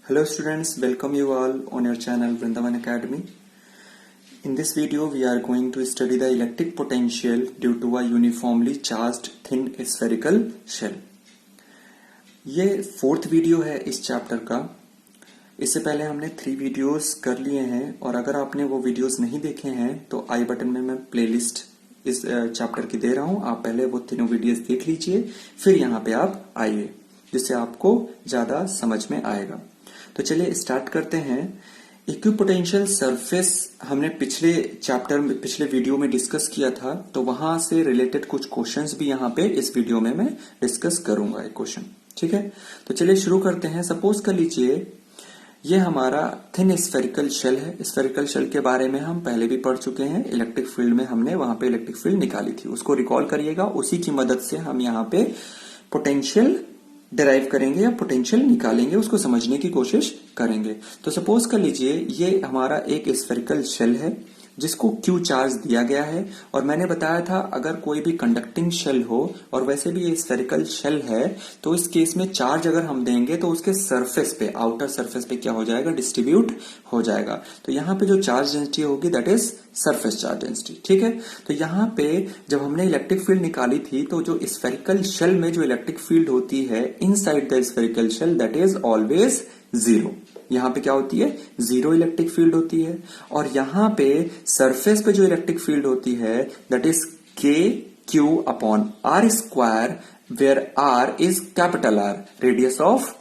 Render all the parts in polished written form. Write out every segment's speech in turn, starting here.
Hello students, welcome you all on your channel Vrindavan Academy. In this video we are going to study the electric potential due to a uniformly charged thin spherical shell. ये fourth video है इस chapter का. इससे पहले हमने 3 videos कर लिए हैं और अगर आपने वो वीडियोस नहीं देखे हैं तो आई बटन में मैं प्लेलिस्ट इस चैप्टर की दे रहा हूं. आप पहले वो तीनों वीडियोस देख लीजिए, फिर यहाँ पे आप आइए, जिससे आपको ज्यादा समझ में आएगा. तो चलिए स्टार्ट करते हैं. इक्विपोटेंशियल सरफेस हमने पिछले वीडियो में डिस्कस किया था, तो वहां से रिलेटेड कुछ क्वेश्चंस भी यहाँ पे इस वीडियो में मैं डिस्कस करूंगा. एक क्वेश्चन, ठीक है. तो चलिए शुरू करते हैं. सपोज कर लीजिए ये हमारा थिन स्फेरिकल शेल है. स्फेरिकल शेल के बारे में हम पहले भी पढ़ चुके हैं. इलेक्ट्रिक फील्ड में हमने वहां पे इलेक्ट्रिक फील्ड निकाली थी, उसको रिकॉल करिएगा. उसी की मदद से हम यहाँ पे पोटेंशियल डिराइव करेंगे या पोटेंशियल निकालेंगे, उसको समझने की कोशिश करेंगे. तो सपोज कर लीजिए ये हमारा एक स्फेरिकल शेल है जिसको Q चार्ज दिया गया है, और मैंने बताया था अगर कोई भी कंडक्टिंग शेल हो और वैसे भी ये स्फेरिकल शेल है तो इस केस में चार्ज अगर हम देंगे तो उसके सरफेस पे, आउटर सरफेस पे क्या हो जाएगा, डिस्ट्रीब्यूट हो जाएगा. तो यहाँ पे जो चार्ज डेंसिटी होगी that is surface charge density, ठीक है. तो यहाँ पे जब हमने इलेक्ट्रिक फील्ड निकाली थी तो जो स्फेरिकल शेल में जो इलेक्ट्रिक फील्ड होती है inside the spherical shell that is always zero. यहां पे क्या होती है, जीरो इलेक्ट्रिक फील्ड होती है. और यहां पे सरफेस पे जो इलेक्ट्रिक फील्ड होती है that is KQ upon R square, where R is capital R, radius of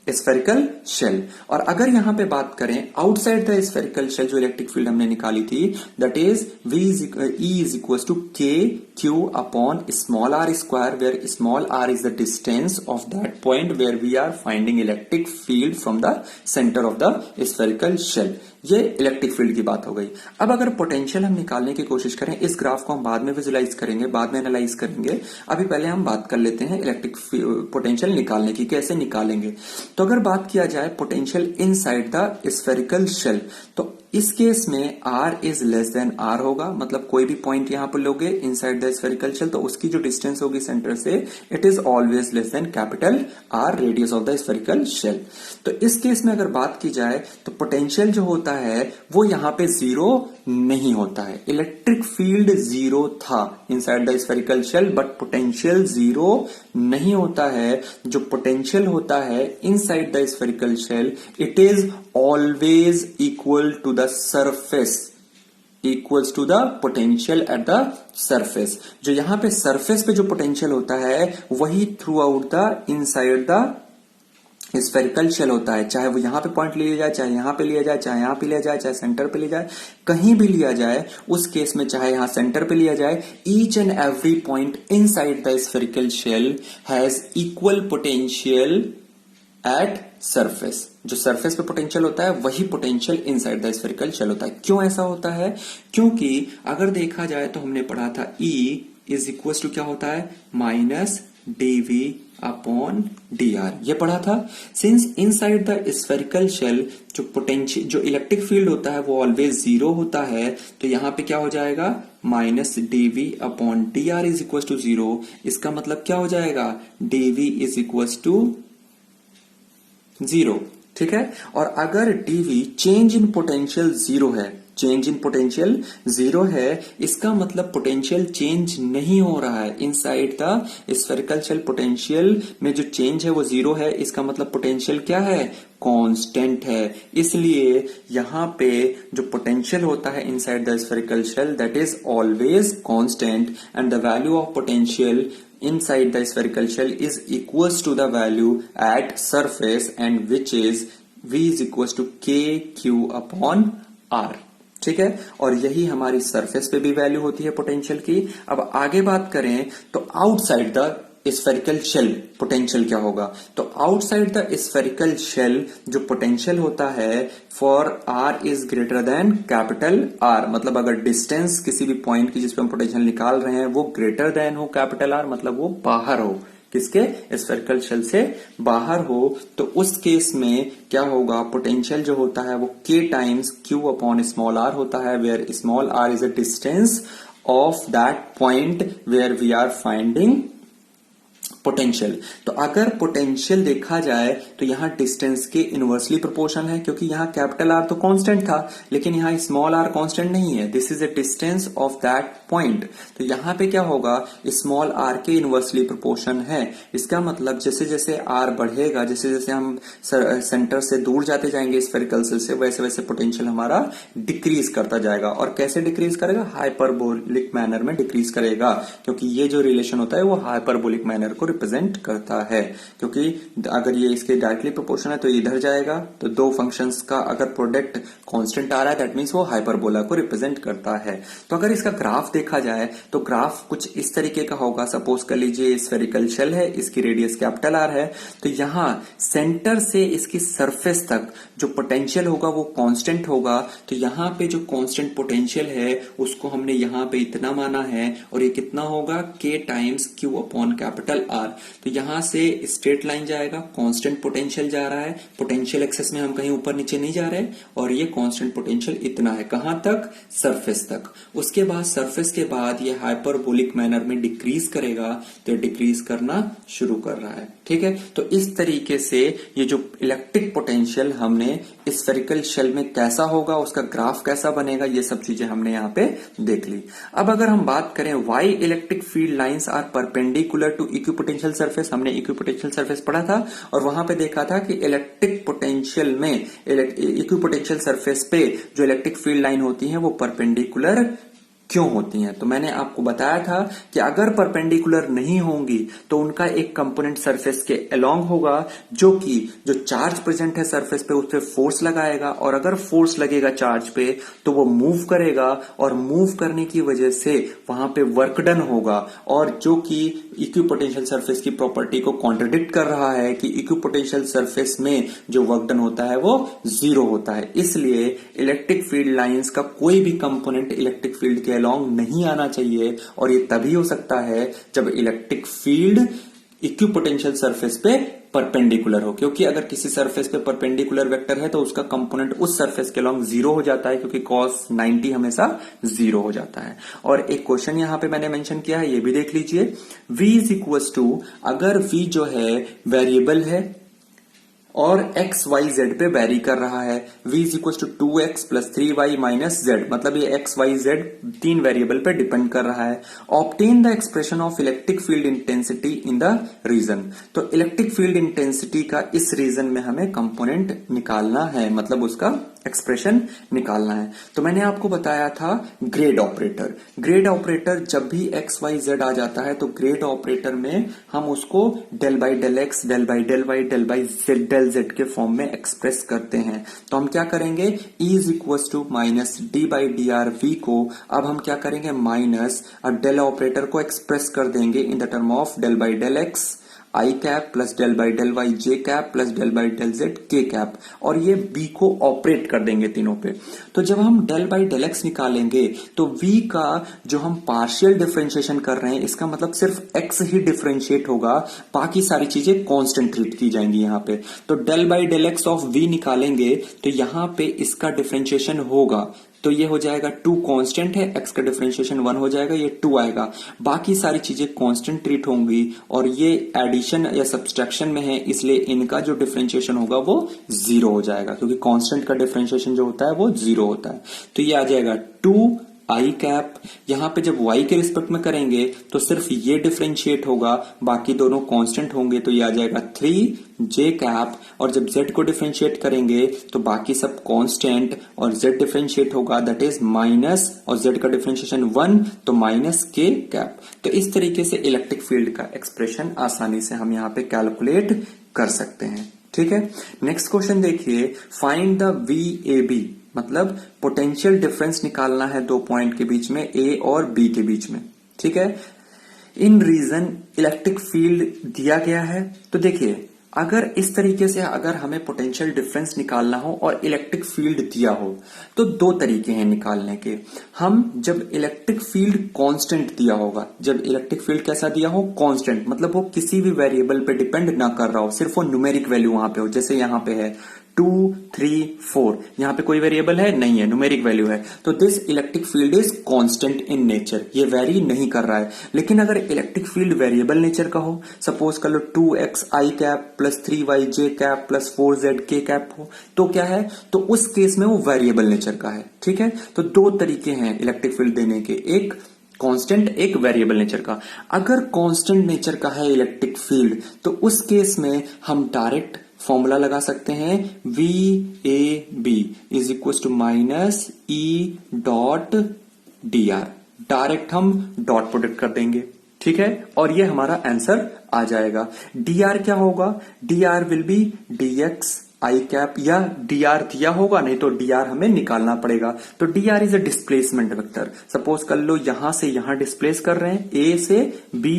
spherical shell. और अगर यहां पे बात करें आउटसाइड द स्फेरिकल शेल जो इलेक्ट्रिक फील्ड हमने निकाली थी that is E is equal to KQ upon small r square, where small r is the distance of that point where we are finding electric field from the centre of the spherical shell. ये electric field की बात हो गई. अब अगर potential हम निकालने की कोशिश करें, इस ग्राफ को हम बाद में विजुलाइज करेंगे, बाद में एनालाइज करेंगे. अभी पहले हम बात कर लेते हैं इलेक्ट्रिक पोटेंशियल निकालने की, कैसे निकालेंगे. तो अगर बात किया जाए potential inside the spherical shell, तो इस केस में R is less than R होगा. मतलब कोई भी पॉइंट यहां पर लोगे इनसाइड द स्फेरिकल शेल तो उसकी जो डिस्टेंस होगी सेंटर से it is always less than capital R, radius of the spherical shell. तो इस केस में अगर बात की जाए तो पोटेंशियल जो होता है वो यहां पे जीरो नहीं होता है. इलेक्ट्रिक फील्ड जीरो था inside the spherical shell but potential zero नहीं होता है. जो पोटेंशियल होता है inside the spherical shell it is always equal to the surface, equals to the potential at the surface. जो यहां पे सरफेस पे जो पोटेंशियल होता है वही throughout the inside the spherical shell होता है. चाहे वो यहां पे पॉइंट लिया जाए, चाहे यहां पे लिया जाए, चाहे यहां पे लिया जाए, चाहे सेंटर पे लिया जाए, कहीं भी लिया जाए, उस केस में चाहे यहां सेंटर पे लिया जाए, each and every point inside the spherical shell has equal potential at surface. जो सरफेस पे पोटेंशियल होता है वही potential inside the spherical shell होता है. क्यों ऐसा होता है? क्योंकि अगर देखा जाए तो हमने पढ़ा था E इज इक्वल टू क्या होता है, माइनस dV अपॉन dr, ये पढ़ा था. Since inside the spherical shell जो पोटेंशियल जो इलेक्ट्रिक फील्ड होता है वो ऑलवेज जीरो होता है, तो यहां पे क्या हो जाएगा, minus dV upon dr is equal to zero. इसका मतलब क्या हो जाएगा, dV is equal to zero, ठीक है. और अगर dV change in potential zero है, चेंज इन पोटेंशियल जीरो है, इसका मतलब पोटेंशियल चेंज नहीं हो रहा है inside the spherical shell. Potential में जो चेंज है वो जीरो है, इसका मतलब पोटेंशियल क्या है, कांस्टेंट है. इसलिए यहां पे जो पोटेंशियल होता है inside the spherical shell that is always constant and the value of potential inside the spherical shell is equals to the value at surface and which is V is equals to KQ upon R, ठीक है. और यही हमारी surface पे भी value होती है potential की. अब आगे बात करें तो outside the spherical shell potential क्या होगा. तो आउटसाइड द स्फेरिकल शेल जो पोटेंशियल होता है for R is greater than capital R, मतलब अगर डिस्टेंस किसी भी पॉइंट की जिसपे हम पोटेंशियल निकाल रहे हैं वो ग्रेटर देन हो कैपिटल R, मतलब वो बाहर हो, किसके, स्फेरिकल शेल से बाहर हो, तो उस केस में क्या होगा, पोटेंशियल जो होता है वो K times Q upon small r होता है, where small r is a distance of that point where we are finding potential. तो अगर पोटेंशियल देखा जाए तो यहाँ डिस्टेंस के इनवर्सली प्रोपोर्शन है, क्योंकि यहाँ कैपिटल आर तो कांस्टेंट था, लेकिन यहाँ स्मॉल आर कांस्टेंट नहीं है। This is the distance of that point. तो यहाँ पे क्या होगा, स्मॉल आर के इनवर्सली प्रोपोर्शन है। इसका मतलब जैसे जैसे आर बढ़ेगा, जैसे जैसे हम सेंटर से दूर जाते जाएंगे स्फेरिकल सेल से, वैसे वैसे पोटेंशियल हमारा डिक्रीज करता जाएगा। और कैसे डिक्रीज करेगा, हाइपरबोलिक मैनर में डिक्रीज करेगा, क्योंकि ये जो रिलेशन होता है वो हाइपरबोलिक मैनर को रिप्रेजेंट करता है। क्योंकि अगर ये इसके डायरेक्टली प्रोपोर्शन है तो इधर जाएगा, तो दो फंक्शंस का अगर प्रोडक्ट कांस्टेंट आ रहा है दैट मींस वो हाइपरबोला को रिप्रेजेंट करता है। तो अगर इसका ग्राफ देखा जाए तो ग्राफ कुछ इस तरीके का होगा। सपोज कर लीजिए स्फेरिकल शेल है, इसकी रेडियस कैपिटल आर है, तो यहां सेंटर से इसकी सरफेस तक जो पोटेंशियल होगा वो कांस्टेंट होगा। तो यहां पे जो कांस्टेंट पोटेंशियल है उसको हमने यहां पे इतना माना है, और ये कितना होगा, k times q upon capital R। तो यहां से स्ट्रेट लाइन जाएगा, कांस्टेंट पोटेंशियल जा रहा है, पोटेंशियल एक्सेस में हम कहीं ऊपर नीचे नहीं जा रहे, और ये कांस्टेंट पोटेंशियल इतना है, कहां तक, सरफेस तक। उसके बाद सरफेस के बाद ये हाइपरबोलिक मैनर में डिक्रीज करेगा, तो डिक्रीज करना शुरू कर रहा है। ठीक है, तो इस तरीके से ये जो इलेक्ट्रिक पोटेंशियल हमने स्फेरिकल शेल में कैसा होगा, उसका ग्राफ कैसा बनेगा, ये सब चीजें हमने यहाँ पे देख ली। अब अगर हम बात करें why electric field lines are perpendicular to equipotential surface, हमने इक्विपोटेंशियल सरफेस पढ़ा था और वहां पे देखा था कि इलेक्ट्रिक पोटेंशियल में इक्विपोटेंशियल सरफेस पे जो इलेक्ट्रिक फील्ड लाइन होती है वो परपेंडिकुलर क्यों होती हैं। तो मैंने आपको बताया था कि अगर परपेंडिकुलर नहीं होंगी तो उनका एक कंपोनेंट सरफेस के अलोंग होगा, जो कि जो चार्ज प्रेजेंट है सरफेस पे उस पे फोर्स लगाएगा, और अगर फोर्स लगेगा चार्ज पे तो वो मूव करेगा, और मूव करने की वजह से वहां पे वर्क डन होगा, और जो कि इक्विपोटेंशियल सरफेस की प्रॉपर्टी को कॉन्ट्रडिक्ट कर रहा है कि इक्विपोटेंशियल सरफेस में जो वर्क डन होता है वो जीरो होता है। इसलिए इलेक्ट्रिक फील्ड लाइंस का कोई भी कंपोनेंट इलेक्ट्रिक फील्ड के अलोंग नहीं आना चाहिए, और ये तभी हो सकता है जब इलेक्ट्रिक फील्ड इक्विपोटेंशियल सरफेस पे परपेंडिकुलर हो। क्योंकि अगर किसी सरफेस पे परपेंडिकुलर वेक्टर है तो उसका कंपोनेंट उस सरफेस के अलोंग जीरो हो जाता है, क्योंकि cos 90 हमेशा जीरो हो जाता है। और एक क्वेश्चन यहां पे मैंने मेंशन किया है, ये भी देख लीजिए। v इज इक्वल टू, अगर v जो है वेरिएबल है और एक्स वाई जेड पे वेरी कर रहा है, v is equal to 2x plus 3y minus Z, मतलब ये एक्स वाई जेड तीन वेरिएबल पे डिपेंड कर रहा है। Obtain the expression of electric field intensity in the region. तो इलेक्ट्रिक फील्ड इंटेंसिटी का इस रीजन में हमें कंपोनेंट निकालना है, मतलब उसका एक्सप्रेशन निकालना है। तो मैंने आपको बताया था ग्रेड ऑपरेटर। ग्रेड ऑपरेटर जब भी एक्स वाई जेड आ जाता है तो ग्रेड ऑपरेटर में हम उसको del by del X, del by del Y, del by del Z के फॉर्म में एक्सप्रेस करते हैं। तो हम क्या करेंगे, E is equal to minus D by D R V को अब हम क्या करेंगे, माइनस और डेल ऑपरेटर को एक्सप्रेस कर देंगे in the term of del by del X I cap plus del by del Y J cap plus del by del Z K cap, और ये बी को ऑपरेट कर देंगे तीनों पे। तो जब हम डेल बाई डेल एक्स निकालेंगे तो वी का जो हम पार्शियल डिफरेंशिएशन कर रहे हैं, इसका मतलब सिर्फ एक्स ही डिफरेंशिएट होगा, बाकी सारी चीजें कांस्टेंट ट्रीट की जाएंगी यहाँ पे। तो del by del X of V निकालेंगे तो यहाँ पे इसका डिफरेंशिएशन होगा, तो ये हो जाएगा 2 कांस्टेंट है, x का डिफरेंशिएशन 1 हो जाएगा, ये 2 आएगा, बाकी सारी चीजें कांस्टेंट ट्रीट होंगी, और ये एडिशन या सब्सट्रैक्शन में है इसलिए इनका जो डिफरेंशिएशन होगा वो 0 हो जाएगा, क्योंकि कांस्टेंट का डिफरेंशिएशन जो होता है वो 0 होता है। तो ये आ जाएगा 2 आई कैप। यहां पे जब y के रिस्पेक्ट में करेंगे तो सिर्फ ये डिफरेंशिएट होगा, बाकी दोनों कांस्टेंट होंगे, तो ये आ जाएगा 3 जे कैप। और जब z को डिफरेंशिएट करेंगे तो बाकी सब कांस्टेंट और z डिफरेंशिएट होगा, दैट इज माइनस, और z का डिफरेंशिएशन 1 तो माइनस के कैप। तो इस तरीके से इलेक्ट्रिक फील्ड का एक्सप्रेशन आसानी से हम यहाँ पे कैलकुलेट कर सकते हैं। ठीक है, नेक्स्ट क्वेश्चन देखिए, फाइंड द VAB, मतलब पोटेंशियल डिफरेंस निकालना है दो पॉइंट के बीच में, A और B के बीच में। ठीक है, इन रीजन इलेक्ट्रिक फील्ड दिया गया है। तो देखिए, अगर इस तरीके से अगर हमें पोटेंशियल डिफरेंस निकालना हो और इलेक्ट्रिक फील्ड दिया हो तो दो तरीके हैं निकालने के। हम जब इलेक्ट्रिक फील्ड कांस्टेंट दिया होगा, जब इलेक्ट्रिक फील्ड कैसा दिया हो, कांस्टेंट, मतलब वो किसी भी वेरिएबल पे डिपेंड ना कर रहा हो, सिर्फ वो न्यूमेरिक वैल्यू वहां पे हो, जैसे यहां पे है 2 3 4, यहां पे कोई वेरिएबल है नहीं है, न्यूमेरिक वैल्यू है, तो this electric field is constant in nature, ये वेरी नहीं कर रहा है। लेकिन अगर इलेक्ट्रिक फील्ड वेरिएबल नेचर का हो, सपोज कर लो 2x i cap plus 3y j cap plus 4z k cap हो, तो क्या है, तो उस केस में वो वेरिएबल नेचर का है। ठीक है, तो दो तरीके हैं इलेक्ट्रिक फील्ड देने के, एक कांस्टेंट, एक वेरिएबल नेचर का। अगर कांस्टेंट नेचर का है इलेक्ट्रिक फील्ड, तो उस केस में हम डायरेक्ट फॉर्मूला लगा सकते हैं, V A B is equal to minus E dot D R. Direct हम डॉट प्रोडक्ट कर देंगे। ठीक है, और ये हमारा आंसर आ जाएगा। डी आर क्या होगा, D R will be D X I cap, या डी आर दिया होगा, नहीं तो डी आर हमें निकालना पड़ेगा। तो D R is a displacement vector. Suppose कर लो यहां से यहां डिस्प्लेस कर रहे हैं, ए से बी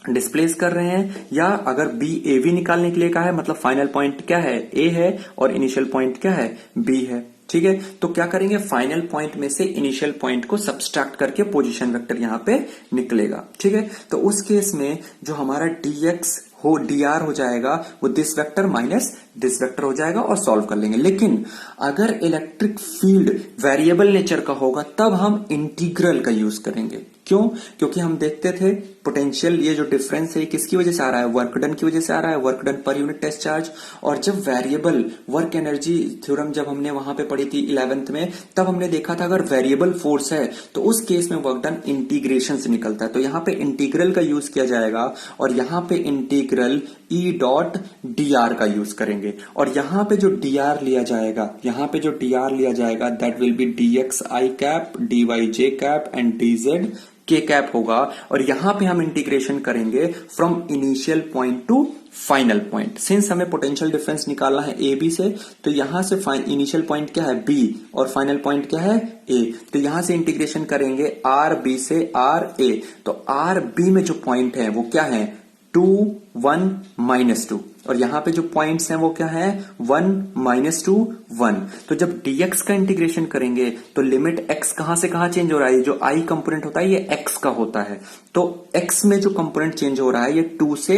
डिस्प्लेस कर रहे हैं, या अगर बी ए वी निकालने के लिए कहा है, मतलब फाइनल पॉइंट क्या है, ए है, और इनिशियल पॉइंट क्या है, बी है। ठीक है, तो क्या करेंगे, फाइनल पॉइंट में से इनिशियल पॉइंट को सब्सट्रैक्ट करके पोजीशन वेक्टर यहां पे निकलेगा। ठीक है, तो उस केस में जो हमारा dx हो dr हो जाएगा, वो this vector minus this vector हो जाएगा, और सॉल्व कर लेंगे। लेकिन अगर इलेक्ट्रिक फील्ड वेरिएबल नेचर का होगा, तब हम इंटीग्रल का यूज करेंगे। क्यों, क्योंकि हम देखते थे पोटेंशियल, ये जो डिफरेंस है किसकी वजह से आ रहा है, वर्क डन की वजह से आ रहा है, work done per unit test charge. और जब वेरिएबल वर्क एनर्जी थ्योरम जब हमने वहां पे पढ़ी थी 11th में, तब हमने देखा था अगर वेरिएबल फोर्स है तो उस केस में वर्क डन इंटीग्रेशन से निकलता है। तो यहां पे इंटीग्रल का यूज किया जाएगा, और यहां पे integral E dot D are का यूज करेंगे। और यहां पे जो डी आर लिया जाएगा, यहां पे जो डी आर लिया जाएगा, that will be D X I cap, D Y J cap and D Z K cap होगा। और यहां पे हम इंटीग्रेशन करेंगे from initial point to final point. Since हमें पोटेंशियल डिफरेंस निकालना है ए बी से, तो यहां से इनिशियल पॉइंट क्या है, बी, और फाइनल पॉइंट क्या है, ए। तो यहां से इंटीग्रेशन करेंगे आर बी से आर ए। तो आर बी में जो पॉइंट है वो क्या है, 2 1 -2, और यहां पे जो पॉइंट्स हैं वो क्या है, 1 -2 1। तो जब dx का इंटीग्रेशन करेंगे तो लिमिट x कहां से कहां चेंज हो रहा है, जो i कंपोनेंट होता है ये x का होता है, तो x में जो कंपोनेंट चेंज हो रहा है ये 2 से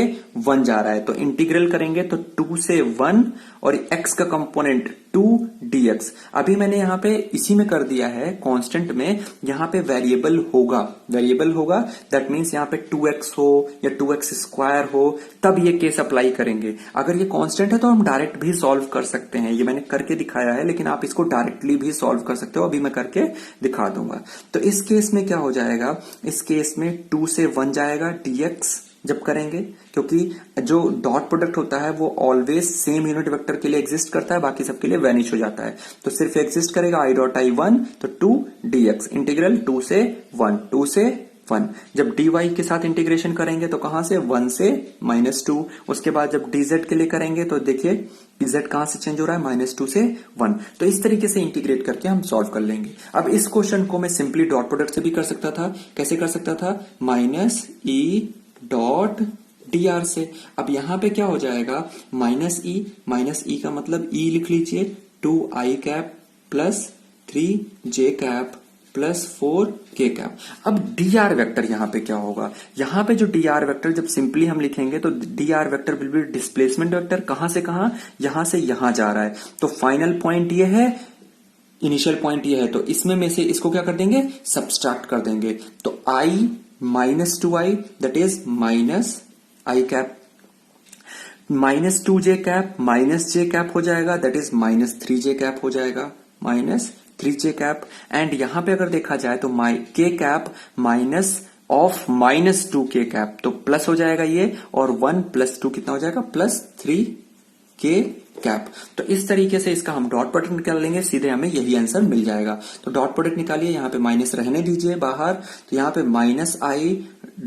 1 जा रहा है। तो इंटीग्रल करेंगे तो 2 से 1, और x का कंपोनेंट 2 dx। अभी मैंने यहां पे इसी में कर दिया है कांस्टेंट में, यहां पे वेरिएबल होगा, वेरिएबल होगा, दैट मींस यहां पे 2x हो या 2x स्क्वायर हो, तब ये केस अप्लाई करेंगे। अगर ये कांस्टेंट है तो हम डायरेक्ट भी सॉल्व कर सकते हैं, ये मैंने करके दिखाया है, लेकिन आप इसको डायरेक्टली भी सॉल्व कर सकते हो, अभी मैं करके दिखा दूंगा। तो इस केस में क्या हो जाएगा, इस केस में 2 से 1 जाएगा dx जब करेंगे, क्योंकि जो डॉट प्रोडक्ट होता है वो ऑलवेज सेम यूनिट वेक्टर के लिए एग्जिस्ट करता है, बाकी सबके लिए वैनिश हो जाता है। तो सिर्फ एग्जिस्ट करेगा i डॉट i 1, तो 2 dx इंटीग्रल 2 से 1, 2 से 1। जब dy के साथ इंटीग्रेशन करेंगे तो कहां से, 1 से -2। उसके बाद जब dz के लिए करेंगे तो देखिए dz कहां से चेंज हो रहा है, -2 से 1। तो इस तरीके से इंटीग्रेट करके हम सॉल्व कर लेंगे। अब इस क्वेश्चन को मैं सिंपली डॉट प्रोडक्ट से भी कर सकता था। कैसे कर सकता था, -e डॉट डी आर से। अब यहां पे क्या हो जाएगा, -e का मतलब e लिख लीजिए, 2i cap plus 3j cap plus 4k cap. अब डी आर वेक्टर यहां पे क्या होगा, यहां पे जो डी आर वेक्टर जब सिंपली हम लिखेंगे तो D R vector will be displacement vector, कहां से कहां, यहां से यहां जा रहा है। तो फाइनल पॉइंट ये है, इनिशियल पॉइंट ये है, तो इसमें में से इसको क्या कर देंगे, सब्सट्रैक्ट कर देंगे। तो i -2i that is minus I cap, -2j cap minus j cap हो जाएगा, दैट इज -3j कैप हो जाएगा, -3j कैप। एंड यहां पे अगर देखा जाए तो k cap minus of -2k cap, तो प्लस हो जाएगा ये, और 1 + 2 कितना हो जाएगा, +3k कैप। तो इस तरीके से इसका हम डॉट प्रोडक्ट निकाल लेंगे, सीधे हमें यही आंसर मिल जाएगा। तो डॉट प्रोडक्ट निकालिए, यहाँ पे माइनस रहने दीजिए बाहर, तो यहाँ पे -i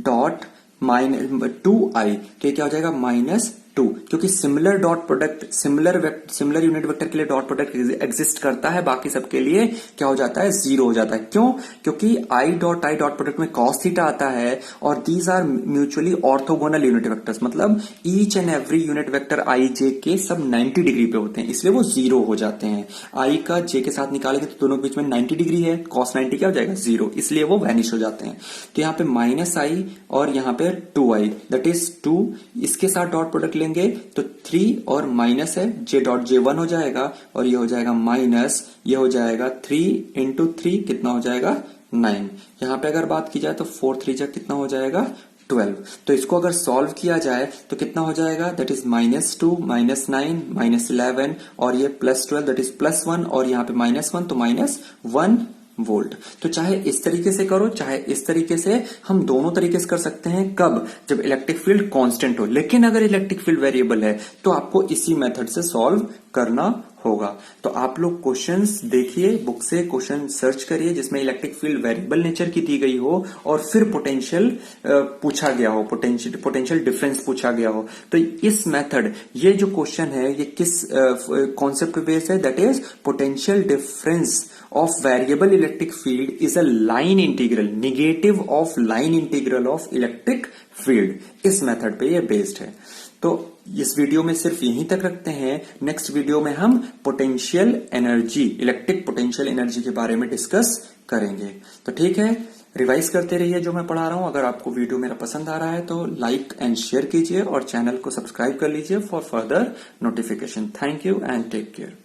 डॉट -2i, तो ये क्या हो जाएगा, -2, क्योंकि similar dot product, similar unit vector के लिए डॉट प्रोडक्ट एग्जिस्ट करता है, बाकी सबके लिए क्या हो जाता है, 0 हो जाता है। क्यों, क्योंकि i डॉट प्रोडक्ट में cos थीटा आता है, और these are mutually orthogonal unit vectors, मतलब each and every unit vector i j के सब 90 डिग्री पे होते हैं, इसलिए वो 0 हो जाते हैं। i का j के साथ निकालेंगे तो दोनों के बीच में 90 डिग्री है, cos 90 क्या हो जाएगा, 0, इसलिए वो वैनिश हो जाते हैं। तो यहाँ पे -i और यहाँ पे 2i दैट इज 2, इसके साथ डॉट प्रोडक्ट लेंगे लेंगे तो 3 और माइनस है, जे डॉट जे 1 हो जाएगा और ये हो जाएगा माइनस, ये हो जाएगा 3 इंटू 3 कितना हो जाएगा 9। यहां पे अगर बात की जाए तो 4 3 जा कितना हो जाएगा 12। तो इसको अगर सॉल्व किया जाए तो कितना हो जाएगा, दैट इज -2 -9 -11 और ये +12 दैट इज +1 और यहाँ पे -1 तो -1 वोल्ट। तो चाहे इस तरीके से करो चाहे इस तरीके से, हम दोनों तरीके से कर सकते हैं। कब? जब इलेक्ट्रिक फील्ड कांस्टेंट हो। लेकिन अगर इलेक्ट्रिक फील्ड वेरिएबल है तो आपको इसी मेथड से सॉल्व करना होगा। तो आप लोग क्वेश्चंस देखिए, बुक से क्वेश्चन सर्च करिए जिसमें इलेक्ट्रिक फील्ड वेरिएबल नेचर की दी गई हो और फिर पोटेंशियल पूछा गया हो, पोटेंशियल डिफरेंस पूछा गया हो। तो इस मेथड, ये जो क्वेश्चन है ये किस कॉन्सेप्ट पे बेस्ड है, that is potential difference of variable electric field is a line integral, negative of line integral of electric field। इस मेथड पे ये बेस्ड है। तो इस वीडियो में सिर्फ यहीं तक रखते हैं। नेक्स्ट वीडियो में हम potential energy, electric potential energy के बारे में डिस्कस करेंगे। तो ठीक है, रिवाइज करते रहिए जो मैं पढ़ा रहा हूं। अगर आपको वीडियो मेरा पसंद आ रहा है तो लाइक एंड शेयर कीजिए और चैनल को सब्सक्राइब कर लीजिए for further notification. Thank you and take care.